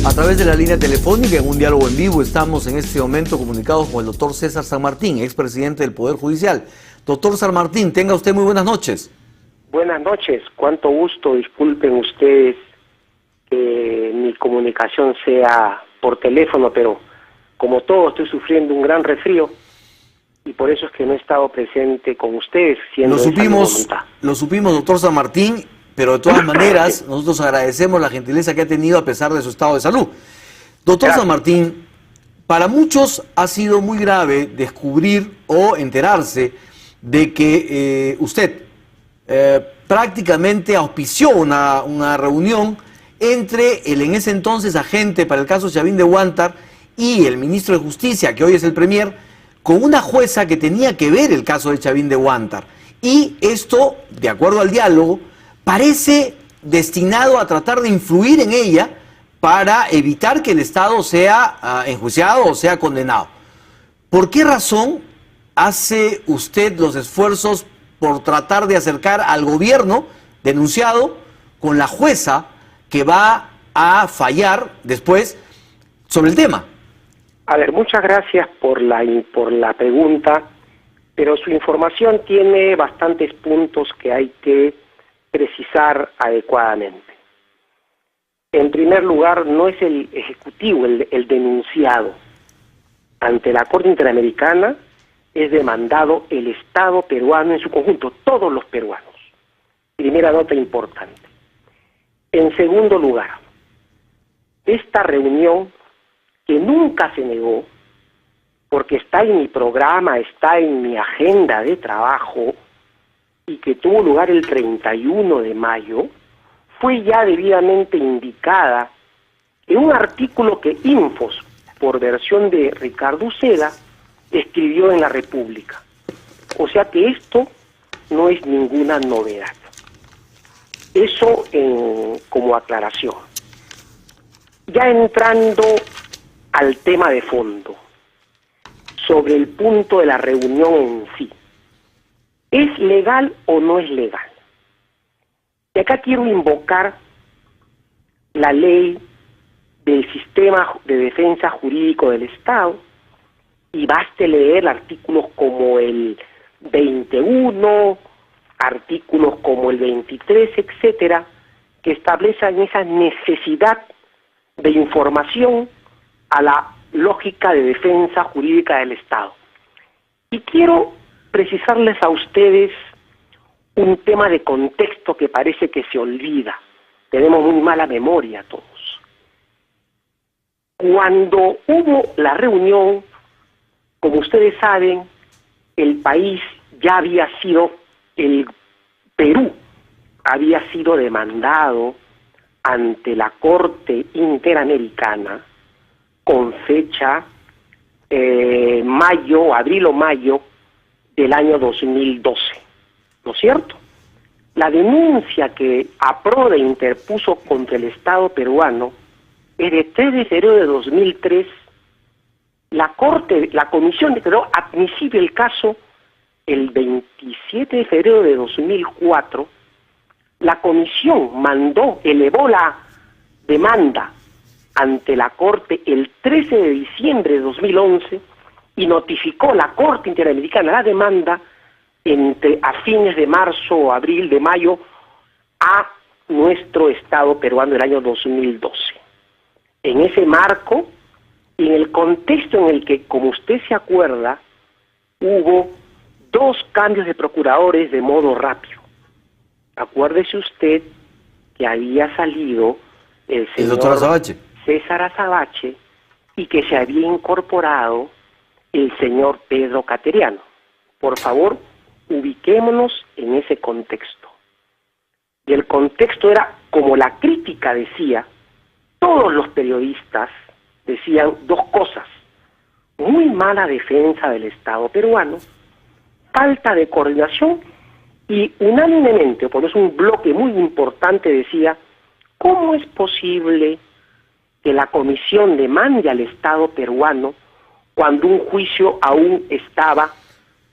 A través de la línea telefónica, en un diálogo en vivo, estamos en este momento comunicados con el doctor César San Martín, expresidente del Poder Judicial. Doctor San Martín, tenga usted muy buenas noches. Buenas noches, cuánto gusto. Disculpen ustedes que mi comunicación sea por teléfono, pero como todo estoy sufriendo un gran resfrío y por eso es que no he estado presente con ustedes. Lo supimos, doctor San Martín, pero de todas maneras nosotros agradecemos la gentileza que ha tenido a pesar de su estado de salud. Doctor San Martín, para muchos ha sido muy grave descubrir o enterarse de que usted prácticamente auspició una reunión entre el en ese entonces agente para el caso Chavín de Huántar y el ministro de Justicia, que hoy es el premier, con una jueza que tenía que ver el caso de Chavín de Huántar. Y esto, de acuerdo al diálogo, parece destinado a tratar de influir en ella para evitar que el Estado sea enjuiciado o sea condenado. ¿Por qué razón hace usted los esfuerzos por tratar de acercar al gobierno denunciado con la jueza que va a fallar después sobre el tema? A ver, muchas gracias por la pregunta, pero su información tiene bastantes puntos que hay que precisar adecuadamente. En primer lugar, no es el Ejecutivo el denunciado. Ante la Corte Interamericana es demandado el Estado peruano en su conjunto, todos los peruanos. Primera nota importante. En segundo lugar, esta reunión que nunca se negó, porque está en mi programa, está en mi agenda de trabajo, y que tuvo lugar el 31 de mayo, fue ya debidamente indicada en un artículo que Infos, por versión de Ricardo Uceda, escribió en La República. O sea que esto no es ninguna novedad. Eso como aclaración. Ya entrando al tema de fondo, sobre el punto de la reunión en sí. ¿Es legal o no es legal? Y acá quiero invocar la ley del sistema de defensa jurídico del Estado, y baste leer artículos como el 21, artículos como el 23, etcétera, que establecen esa necesidad de información a la lógica de defensa jurídica del Estado. Y quiero precisarles a ustedes un tema de contexto que parece que se olvida. Tenemos muy mala memoria todos. Cuando hubo la reunión, como ustedes saben, el país ya había sido, el Perú había sido demandado ante la Corte Interamericana con fecha abril o mayo del año 2012, ¿no es cierto? La denuncia que APRODE interpuso contra el Estado peruano es de 3 de febrero de 2003. La Comisión declaró admisible el caso el 27 de febrero de 2004. La Comisión elevó la demanda ante la Corte el 13 de diciembre de 2011 y notificó la Corte Interamericana la demanda a fines de marzo o abril de mayo a nuestro Estado peruano del año 2012. En ese marco y en el contexto en el que, como usted se acuerda, hubo 2 cambios de procuradores de modo rápido. Acuérdese usted que había salido el señor doctor Azabache, César Azabache, y que se había incorporado el señor Pedro Cateriano. Por favor, ubiquémonos en ese contexto. Y el contexto era, como la crítica decía, todos los periodistas decían 2 cosas: muy mala defensa del Estado peruano, falta de coordinación, y unánimemente, por eso un bloque muy importante decía: ¿cómo es posible que la Comisión demande al Estado peruano cuando un juicio aún estaba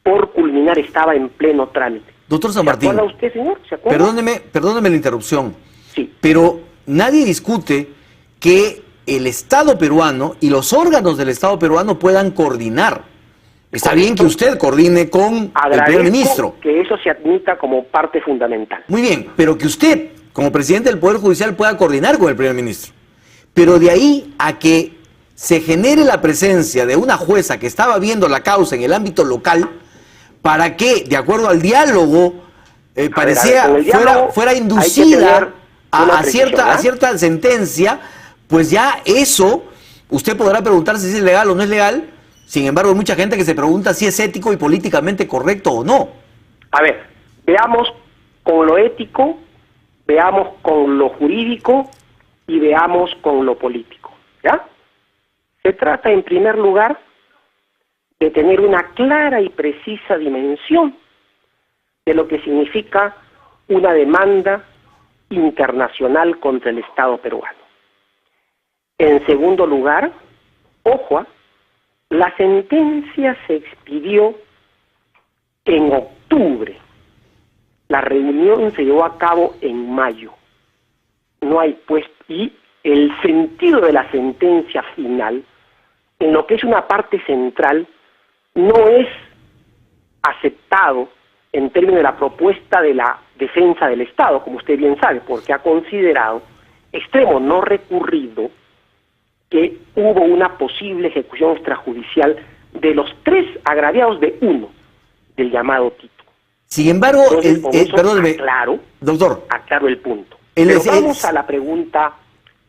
por culminar, estaba en pleno trámite? Doctor San Martín, ¿se acuerda usted, señor? ¿Se acuerda? Perdóneme la interrupción, Sí. pero nadie discute que el Estado peruano y los órganos del Estado peruano puedan coordinar. Está bien que usted coordine con el primer ministro. Que eso se admita como parte fundamental. Muy bien, pero que usted, como presidente del Poder Judicial, pueda coordinar con el primer ministro. Pero de ahí a que se genere la presencia de una jueza que estaba viendo la causa en el ámbito local, para que, de acuerdo al diálogo, fuera inducida a cierta sentencia, pues ya eso, usted podrá preguntarse si es legal o no es legal. Sin embargo, hay mucha gente que se pregunta si es ético y políticamente correcto o no. A ver, veamos con lo ético, veamos con lo jurídico y veamos con lo político, ¿ya? Se trata, en primer lugar, de tener una clara y precisa dimensión de lo que significa una demanda internacional contra el Estado peruano. En segundo lugar, ojo, la sentencia se expidió en octubre. La reunión se llevó a cabo en mayo. No hay pues, y el sentido de la sentencia final, en lo que es una parte central, no es aceptado en términos de la propuesta de la defensa del Estado, como usted bien sabe, porque ha considerado extremo no recurrido que hubo una posible ejecución extrajudicial de los 3 agraviados de uno, del llamado Tito. Sin embargo, perdóneme, doctor, aclaro el punto. Pero vamos a la pregunta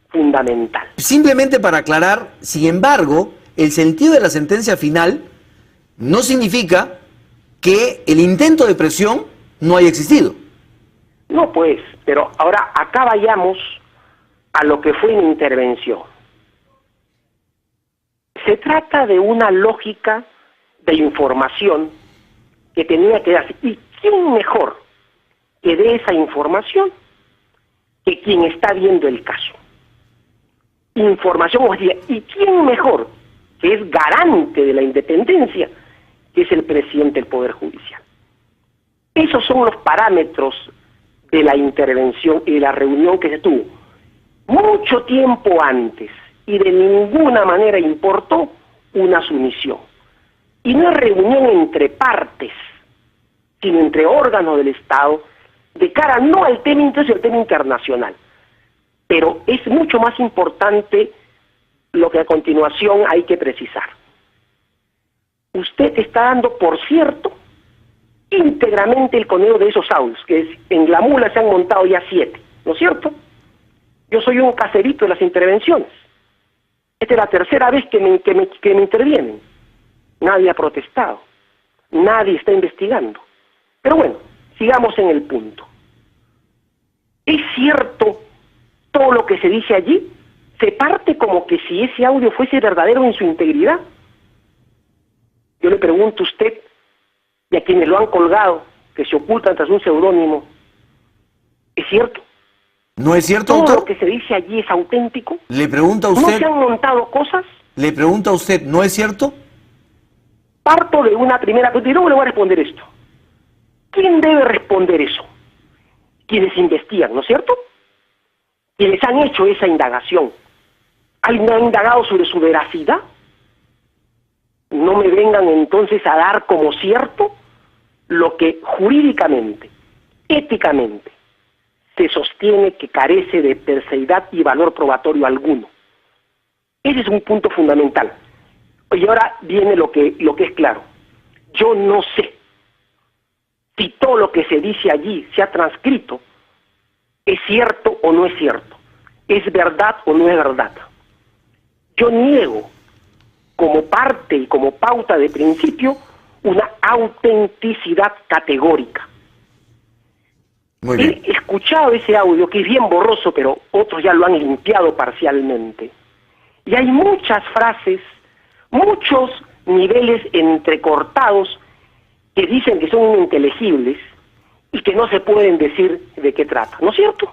fundamental. Simplemente para aclarar, sin embargo, el sentido de la sentencia final no significa que el intento de presión no haya existido. No, pues, pero ahora acá vayamos a lo que fue mi intervención. Se trata de una lógica de información que tenía que darse. ¿Y quién mejor que dé esa información que quien está viendo el caso? Información, ¿y quién mejor que es garante de la independencia, que es el presidente del Poder Judicial? Esos son los parámetros de la intervención y de la reunión que se tuvo mucho tiempo antes, y de ninguna manera importó una sumisión. Y no es reunión entre partes, sino entre órganos del Estado, de cara no al tema interno, sino al tema internacional. Pero es mucho más importante lo que a continuación hay que precisar. Usted está dando, por cierto, íntegramente el contenido de esos audios, que en la mula se han montado ya 7, ¿no es cierto? Yo soy un caserito de las intervenciones. Esta es la tercera vez que me intervienen. Nadie ha protestado. Nadie está investigando. Pero bueno, sigamos en el punto. ¿Es cierto todo lo que se dice allí? Se parte como que si ese audio fuese verdadero en su integridad. Yo le pregunto a usted y a quienes lo han colgado, que se ocultan tras un seudónimo, ¿es cierto? ¿No es cierto, ¿Todo doctor? lo que se dice allí es auténtico? Le pregunta a usted. ¿No se han montado cosas? Le pregunta a usted, ¿no es cierto? Parto de una primera pregunta y luego le voy a responder esto. ¿Quién debe responder eso? Quienes investigan, ¿no es cierto? Quienes han hecho esa indagación. ¿Alguien ha indagado sobre su veracidad? No me vengan entonces a dar como cierto lo que jurídicamente, éticamente, se sostiene que carece de terceridad y valor probatorio alguno. Ese es un punto fundamental. Y ahora viene lo que es claro. Yo no sé si todo lo que se dice allí se ha transcrito, es cierto o no es cierto, es verdad o no es verdad. Yo niego, como parte y como pauta de principio, una autenticidad categórica. Muy bien. He escuchado ese audio, que es bien borroso, pero otros ya lo han limpiado parcialmente. Y hay muchas frases, muchos niveles entrecortados que dicen que son ininteligibles y que no se pueden decir de qué trata, ¿no es cierto?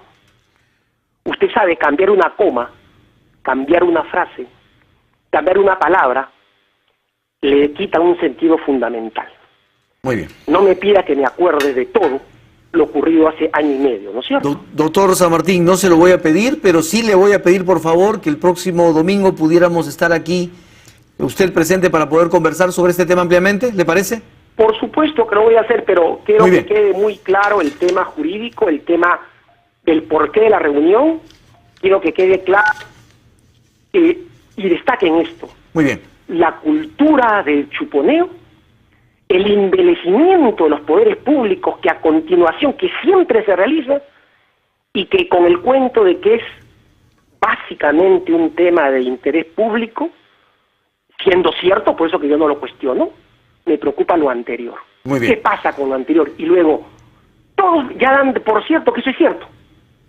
Usted sabe, cambiar una coma, cambiar una frase, cambiar una palabra, le quita un sentido fundamental. Muy bien. No me pida que me acuerde de todo, lo ocurrido hace año y medio, ¿no es cierto? Doctor San Martín, no se lo voy a pedir, pero sí le voy a pedir, por favor, que el próximo domingo pudiéramos estar aquí, usted presente, para poder conversar sobre este tema ampliamente, ¿le parece? Por supuesto que lo voy a hacer, pero quiero que quede muy claro el tema jurídico, el tema del porqué de la reunión. Quiero que quede claro y destaquen esto. Muy bien. La cultura del chuponeo, el embelecimiento de los poderes públicos que a continuación, que siempre se realiza, y que con el cuento de que es básicamente un tema de interés público, siendo cierto, por eso que yo no lo cuestiono, me preocupa lo anterior. Muy bien. ¿Qué pasa con lo anterior? Y luego, todos ya dan por cierto que eso es cierto,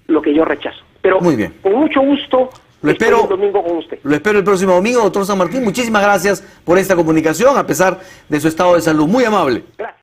lo que yo rechazo. Pero muy bien, con mucho gusto lo espero el domingo con usted. Lo espero el próximo domingo, doctor San Martín. Muchísimas gracias por esta comunicación, a pesar de su estado de salud. Muy amable. Gracias.